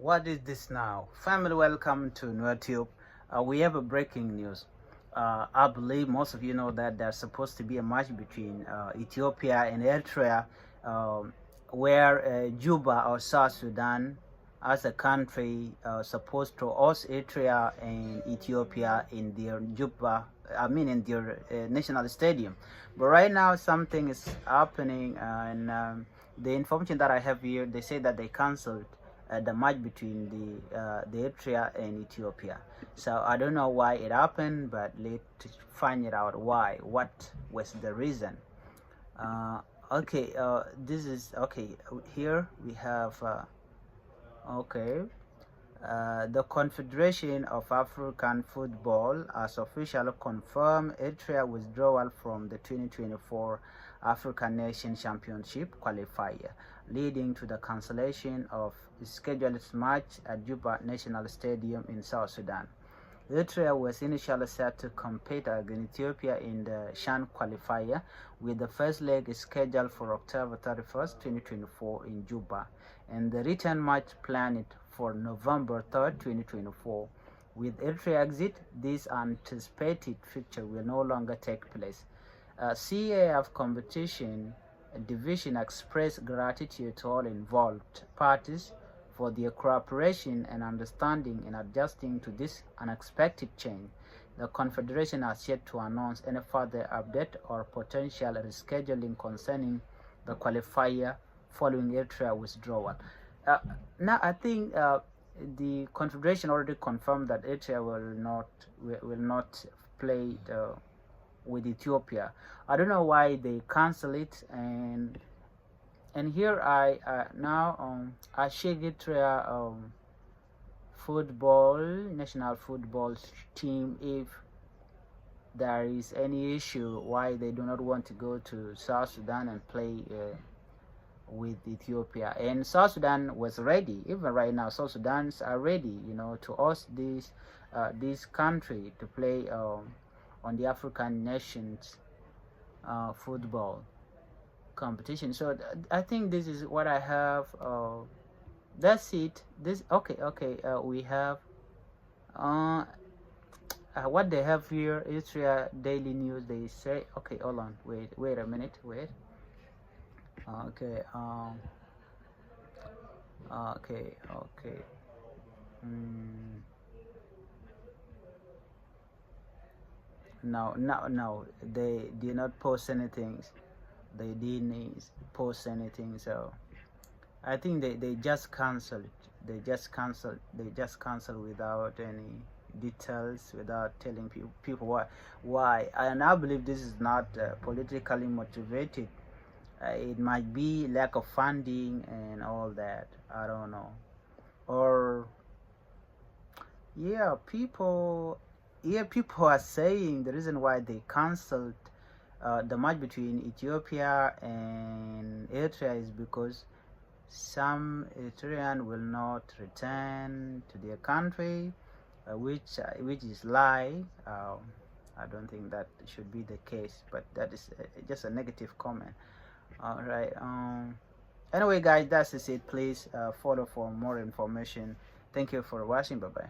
What is this now? Family, welcome to NewTube. We have a breaking news. I believe most of you know that there's supposed to be a match between Ethiopia and Eritrea, where Juba or South Sudan, as a country, supposed to host Eritrea and Ethiopia in their Juba, in their national stadium. But right now, something is happening, and the information that I have here, they say that they cancelled the match between the Eritrea and Ethiopia. So I don't know why it happened, but let's find it out why. What was the reason? Okay, this is okay. Here we have the Confederation of African Football has officially confirmed Eritrea withdrawal from the 2024 African Nation Championship qualifier, leading to the cancellation of scheduled match at Juba National Stadium in South Sudan. Eritrea was initially set to compete against Ethiopia in the CHAN qualifier, with the first leg scheduled for October 31st, 2024 in Juba, and the return match planned for November 3rd, 2024. With Eritrea exit, this anticipated fixture will no longer take place. CAF competition division expressed gratitude to all involved parties for their cooperation and understanding in adjusting to this unexpected change. The Confederation has yet to announce any further update or potential rescheduling concerning the qualifier following Eritrea withdrawal. Now, I think the Confederation already confirmed that Eritrea will not play with Ethiopia. I don't know why they cancel it, and here I check Eritrea national football team, if there is any issue why they do not want to go to South Sudan and play with Ethiopia. And South Sudan was ready. Even right now, South Sudan's are ready, to host this country to play on the African nations football competition. So I think this is what I have. That's it. We have what they have here. Eritrea Daily News. They say, okay, hold on, wait a minute, wait. Okay. No, they did not post anything. They didn't post anything, so I think they just canceled it. They just canceled without any details, without telling people why. And I believe this is not politically motivated. It might be lack of funding and all that. I don't know. Or people are saying the reason why they canceled the match between Ethiopia and Eritrea is because some Eritrean will not return to their country, which is lie. I don't think that should be the case, but that is just a negative comment. All right. Anyway, guys, that's it. Please follow for more information. Thank you for watching. Bye bye.